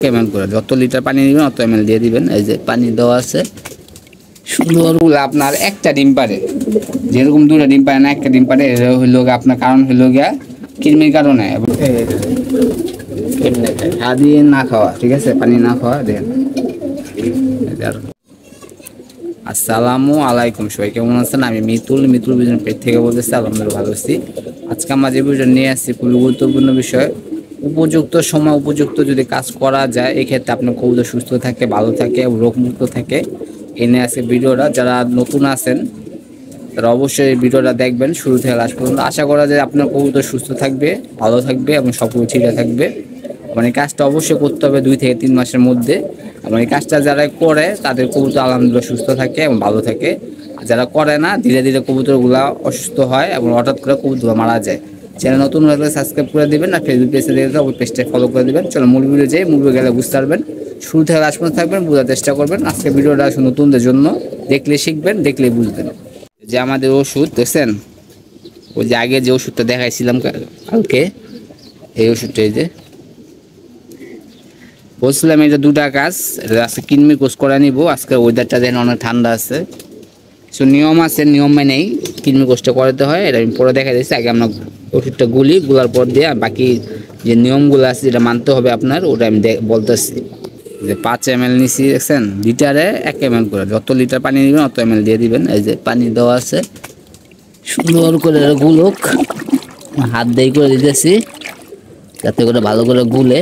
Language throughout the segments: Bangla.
এমএল করে যত লিটার পানি দিবেন অত এমএল দিয়ে দিবেন। এই যে পানি দেওয়া আছে সুন্দরগুলো আপনার একটা ডিম পারে, যেরকম দুটো ডিম পারে না একটা ডিম পারে, এটা হইল আপনার কারণ হইল গিয়া কৃমির কারণে এবং দিয়ে না খাওয়া, ঠিক আছে, পানি না খাওয়া দেন। আসসালামু আলাইকুম, সবাই কেমন আছেন? আমি মিতুল বিজন পেট থেকে বলতেছি। আলহামদুলিল্লাহ ভালো আছি। আজকে আমরা যে বিষয় নিয়ে আসছি খুবই গুরুত্বপূর্ণ বিষয়। উপযুক্ত সময় উপযুক্ত যদি কাজ করা যায় এক্ষেত্রে আপনার কবুতর সুস্থ থাকে, ভালো থাকে এবং রোগমুক্ত থাকে। এনে আছে ভিডিওটা। যারা নতুন আছেন তারা অবশ্যই এই ভিডিওটা দেখবেন শুরু থেকে লাস্ট পর্যন্ত। আশা করা যায় আপনার কবুতর সুস্থ থাকবে, ভালো থাকবে এবং সবকিছু ঠিক থাকবে। মানে কাজটা অবশ্যই করতে হবে 2 থেকে 3 মাসের মধ্যে। এবং এই কাজটা যারা করে তাদের কবুতর আলহামদুলিল্লাহ সুস্থ থাকে এবং ভালো থাকে। আর যারা করে না ধীরে ধীরে কবুতরগুলো অসুস্থ হয় এবং হঠাৎ করে কবুতর মারা যায়। চ্যানেল নতুন হলে সাবস্ক্রাইব করে দিবেন, আর ফেসবুক পেজে দেখলে ওই পেজটা ফলো করে দিবেন। চলো মূল ভিডিও যাই, মূল গেলে বুঝতে পারবেন। শুরু থেকে লাস্ট পর্যন্ত থাকবেন, বোঝার চেষ্টা করবেন। আজকে ভিডিওটা নতুনদের জন্য, দেখলে শিখবেন, দেখলেই বুঝবেন। যে আমাদের ওষুধ দেখছেন, ওই যে আগে যে ওষুধটা দেখাইছিলাম কালকে, এই ওষুধটা এই যে বলছিলাম এটা 2টা কাজ। এটা আজকে কিনমি কোর্স করে নিব। আজকে ওয়েদারটা যেন অনেক ঠান্ডা আছে, সো নিয়ম আছে, নিয়ম মেনেই কিনমি কোর্সটা করাতে হয়। এটা আমি পরে দেখা দিচ্ছি। আগে আমরা ওষুধটা গুলার পর দিয়ে বাকি যে নিয়মগুলো আছে যেটা মানতে হবে আপনার, ওটা আমি বলতেছি। যে 5 ml নিছি দেখছেন, লিটারে 1 ml করে, যত লিটার পানি দিবেন অত ml দিয়ে দিবেন। এই যে পানি দেওয়া আছে সুন্দর করে গুলোক হাত দিয়ে করে দিতেছি যাতে করে ভালো করে গুলে।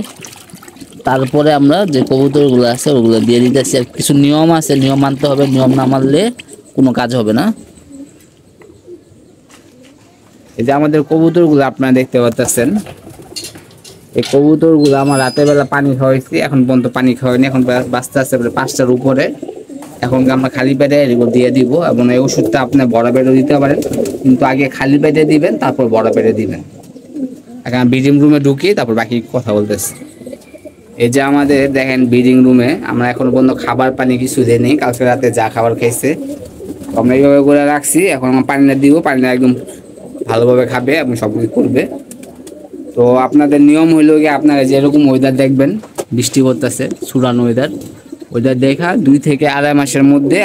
তারপরে আমরা যে কবুতরগুলো আছে ওগুলো দিয়ে দিতেছি। আর কিছু নিয়ম আছে, নিয়ম মানতে হবে, নিয়ম না মানলে কোনো কাজ হবে না। এই যে আমাদের কবুতরগুলো আপনারা দেখতে পাচ্ছেন, এই কবুতরগুলো আমার রাতের বেলা পানি খাওয়াইছি, এখন পর্যন্ত পানি খাওয়াইনি। এখন বাঁচতে আসছে 5টার উপরে। এখন আমরা খালি পেটে এগুলো দিয়ে দিব এবং এই ওষুধটা আপনি বড় পেটে দিতে পারেন, কিন্তু আগে খালি পেটে দিবেন, তারপর বড় পেটে দিবেন। এখন ব্রিডিং রুমে ঢুকি তারপর বাকি কথা বলতেছি। এই যে আমাদের দেখেন ব্রিডিং রুমে আমরা এখন পর্যন্ত খাবার পানি কিছু দেয়নি। কালকে রাতে যা খাবার খাইছে আমরা এইভাবে করে রাখছি। এখন আমরা পানিটা দিব, পানিটা একদম ভালোভাবে খাবে এবং সব কিছু করবে। তো আপনাদের নিয়ম হইলো গিয়ে আপনারা যেরকম ওয়েদার দেখবেন, বৃষ্টি করতেছে, সুরান ওয়েদার দেখা 2 থেকে 2.5 মাসের মধ্যে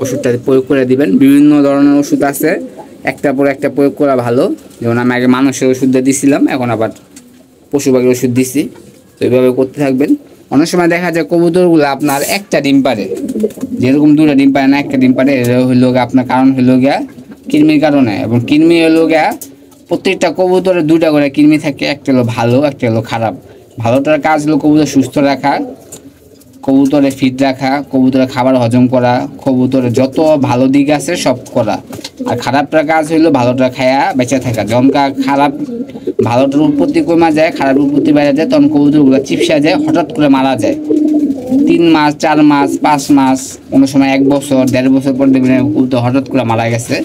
ওষুধটা প্রয়োগ করে দিবেন। বিভিন্ন ধরনের ওষুধ আছে, একটার পর একটা প্রয়োগ করা ভালো। যেমন আমি আগে মানুষের ওষুধ দিয়েছিলাম, এখন আবার পশু পাখির ওষুধ দিছি। তো এইভাবে করতে থাকবেন। অনেক সময় দেখা যায় কবুতরগুলো আপনার একটা ডিম পারে, যেরকম 2টা ডিম পারে না একটা ডিম পারে, এটা হইল আপনার কারণ হইল গিয়া কৃমির কারণে। এবং কৃমি হইল গিয়া প্রত্যেকটা কবুতরে 2টা করে কৃমি থাকে, একটা হলো ভালো একটা হলো খারাপ। ভালোটার কাজ হলো কবুতর সুস্থ রাখা, কবুতরে ফিট রাখা, কবুতরে খাবার হজম করা, কবুতরে যত ভালো দিক আছে সব করা। আর খারাপটার কাজ হইলো ভালোটা খায়া বেঁচে থাকা। যখন খারাপ ভালোটার উৎপত্তি কমা যায়, খারাপ উৎপত্তি বেড়ে যায়, তখন কবুতরগুলো চিপসা যায়, হঠাৎ করে মারা যায়। 3 মাস 4 মাস 5 মাস, কোনো সময় 1 বছর 1.5 বছর পর দেখবেন কবুতর হঠাৎ করে মারা গেছে।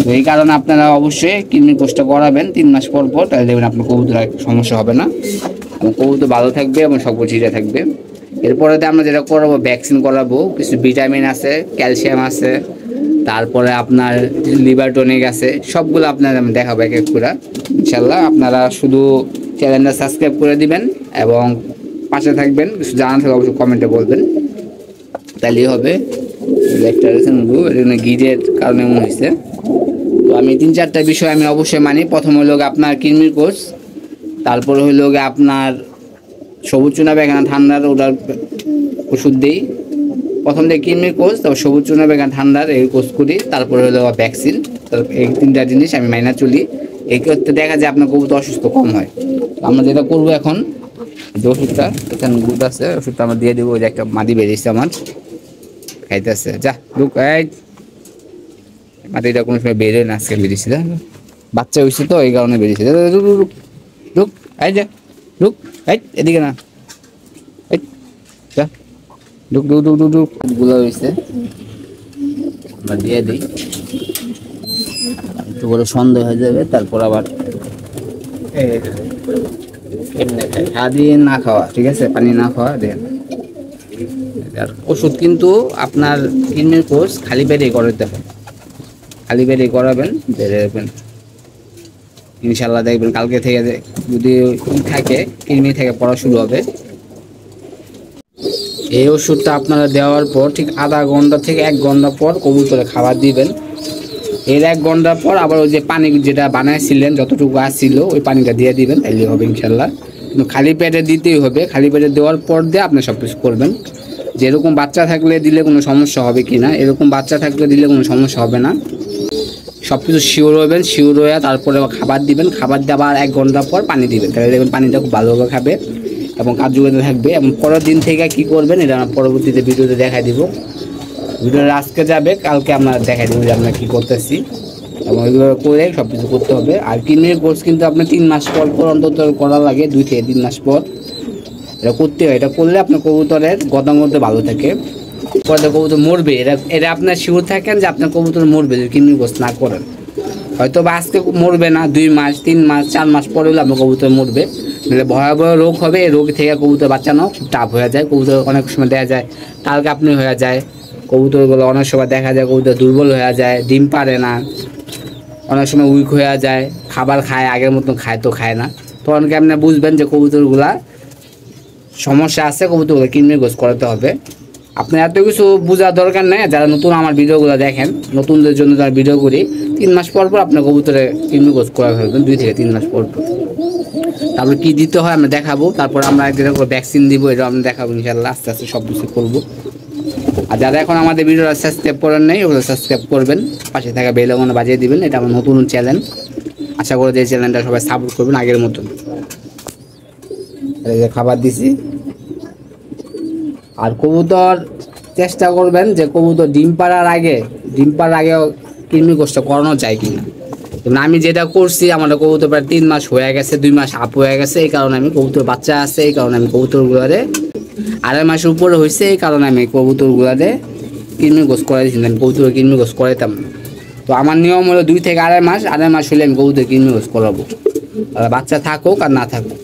তো এই কারণে আপনারা অবশ্যই কৃমি কোর্সটা করাবেন 3 মাস পর পর, তাহলে দেখবেন আপনার কবুতর সমস্যা হবে না এবং কবুতর ভালো থাকবে এবং সব কিছু ঠিক থাকবে। এরপরে আমরা যেটা করাবো, ভ্যাকসিন করাবো। কিছু ভিটামিন আছে, ক্যালসিয়াম আছে, তারপরে আপনার লিভার টনিক আছে, সবগুলো আপনার আমি দেখাবো এক এক করে ইনশাল্লাহ। আপনারা শুধু চ্যানেলটা সাবস্ক্রাইব করে দিবেন এবং পাশে থাকবেন। কিছু জানা থাকলে অবশ্যই কমেন্টে বলবেন, তাহলেই হবে। একটা গিজের কারণে মনে হয়েছে। তো আমি 3-4টা বিষয় আমি অবশ্যই মানি। প্রথম হইল আপনার কৃমির কোর্স, তারপরে হইল আপনার সবুজ চুনা বেগানা ঠান্ডার ওটার ওষুধ দিই। প্রথম থেকে কৃমির কোর্স, তারপর সবুজ চুনা বেগানা ঠান্ডার এই কোর্স করি, তারপরে হলো ভ্যাকসিন। এই 3টা জিনিস আমি মাইনা চলি। এই করতে দেখা যায় আপনার কবুতর অসুস্থ কম হয়। আমরা যেটা করবো এখন, যে ওষুধটা এখানে গুড আছে, ওষুধটা আমরা দিয়ে দেবো। ওই যে একটা মাদি বেরিয়েছে আমার, খাইতেছে, যা ঢুক। এই মাটিটা কোনো সময় বেরোয় না, আজকে বেরিয়েছে, বাচ্চা হয়েছে তো এই কারণে বেরিয়েছে। ঢুক এই যে ঢুক, এই এদিকে না, ঢুক ঢুক ঢুক ঢুক ঢুক। গুলো হয়েছে আমরা দিয়ে দিই, একটু করে সন্দেহ হয়ে যাবে। তারপর আবার দিয়ে না খাওয়া, ঠিক আছে, পানি না খাওয়া দেন। আর ওষুধ কিন্তু আপনার কৃমির কোর্স খালি পেটে করাতে হবে, খালি পেটে করাবেন, দেখবেন ইনশাল্লাহ। দেখবেন কালকে থেকে যদি থাকে কৃমি থেকে পড়া শুরু হবে। এই ওষুধটা আপনারা দেওয়ার পর ঠিক আধা ঘন্টা থেকে 1 ঘন্টা পর কবুতরে খাবার দিবেন। এর 1 ঘন্টা পর আবার ওই যে পানি যেটা বানাইছিলেন যতটুকু আসছিল ওই পানিটা দিয়ে দিবেন, তাইলে হবে ইনশাল্লাহ। কিন্তু খালি পেটে দিতেই হবে, খালি পেটে দেওয়ার পর দিয়ে আপনি সব কিছু করবেন। যেরকম বাচ্চা থাকলে দিলে কোনো সমস্যা হবে কি না, এরকম বাচ্চা থাকলে দিলে কোনো সমস্যা হবে না। সব কিছু শিওর হবেন, শিওর হয়ে তারপরে খাবার দিবেন, খাবার দিয়ে আবার 1 ঘন্টা পর পানি দিবেন, তাহলে দেখবেন পানিটা খুব ভালোভাবে খাবে এবং কার্যকারিতা থাকবে। এবং পরের দিন থেকে কি করবেন এটা পরবর্তীতে ভিডিওতে দেখাই দিব। ভিডিওটা আজকে যাবে, কালকে আমরা দেখাই দেবো যে আমরা কী করতেছি এবং এগুলো করে সব কিছু করতে হবে। আর কিডনির কোর্স কিন্তু আপনার 3 মাস পর পর অন্তত করা লাগে, 2 থেকে 3 মাস পর এটা করতে হয়। এটা করলে আপনার কবুতরের গতাগত ভালো থাকে, পরে কবুতর মরবে। এটা আপনার শিওর থাকেন যে আপনার কবুতর মরবে যদি কিডনির কোর্স না করেন। হয়তো বা আজকে মরবে না, 2 মাস 3 মাস 4 মাস পরে হলে আপনার কবুতর মরবে। নাহলে ভয়াবহ রোগ হবে, এই রোগ থেকে কবুতর বাঁচানো খুব টাফ হয়ে যায়। কবুতর অনেক সময় দেখা যায় কালকে আপনি হয়ে যায়, কবুতরগুলো অনেক সময় দেখা যায় কবুতর দুর্বল হয়ে যায়, ডিম পারে না, অনেক সময় উইক হয়ে যায়, খাবার খায় আগের মতন খায় তো খায় না। তখন কি আপনি বুঝবেন যে কবুতরগুলা সমস্যা আছে, কবুতরগুলো কিডনির কোর্স করাতে হবে। আপনার এত কিছু বোঝার দরকার নেই, যারা নতুন আমার ভিডিওগুলো দেখেন, নতুনদের জন্য যারা ভিডিও করি, 3 মাস পর পর আপনার কবুতরে কিডনি কোর্স করা ফেলবেন, 2 থেকে 3 মাস পর পর। তারপর কী দিতে হয় আমরা দেখাবো, তারপর আমরা যেটা ভ্যাকসিন দিব এটা আমরা দেখাবো ইনশাল্লাহ, আস্তে আস্তে সব কিছু করবো। আর যারা এখন আমাদের ভিডিওটা সাবস্ক্রাইব করেন নাই ওগুলো সাবস্ক্রাইব করবেন, পাশে থাকা বেল আইকনটা বাজিয়ে দিবেন। এটা আমার নতুন চ্যানেল, আশা করি যে চ্যানেলটা সবাই সাপোর্ট করবেন আগের মতন। এই যে খাবার দিছি। আর কবুতর চেষ্টা করবেন যে কবুতর ডিম পাড়ার আগে কিডনি কোর্সটা করানো যায় কিনা। আমি যেটা করছি আমার কবুতর প্রায় 3 মাস হয়ে গেছে, 2 মাস আপ হয়ে গেছে, এই কারণে আমি কবুতর বাচ্চা আছে এই কারণে আমি কবুতরগুলোরে 2.5 মাসের উপরে হয়েছে, এই কারণে আমি কবুতরগুলোরে কিডনি কোর্স করাই দিয়েছি, আমি কবুতর কিডনি কোর্স করাইতাম না। তো আমার নিয়ম হলো 2 থেকে 2.5 মাস হলে আমি কবুতর কিডনি কোর্স করাবো, বাচ্চা থাকুক আর না থাকুক।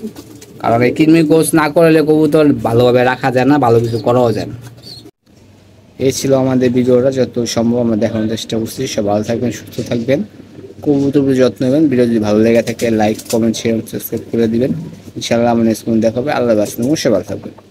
কারণ এই কিডনি কোর্স না করলে কবুতর ভালোভাবে রাখা যায় না, ভালো কিছু করাও যায় না। এই ছিল আমাদের ভিডিওটা, যত সম্ভব আমরা দেখানোর চেষ্টা করছি। সব ভালো থাকবেন, সুস্থ থাকবেন, কবুতর যত্ন নেবেন। ভিডিও যদি ভালো লেগে থাকে লাইক কমেন্ট শেয়ার সাবস্ক্রাইব করে দিবেন। ইনশাআল্লাহ আমরা নেক্সট কোন দেখাবে। আল্লাহ হাফেজ, নমস্কার, ভালো থাকবেন।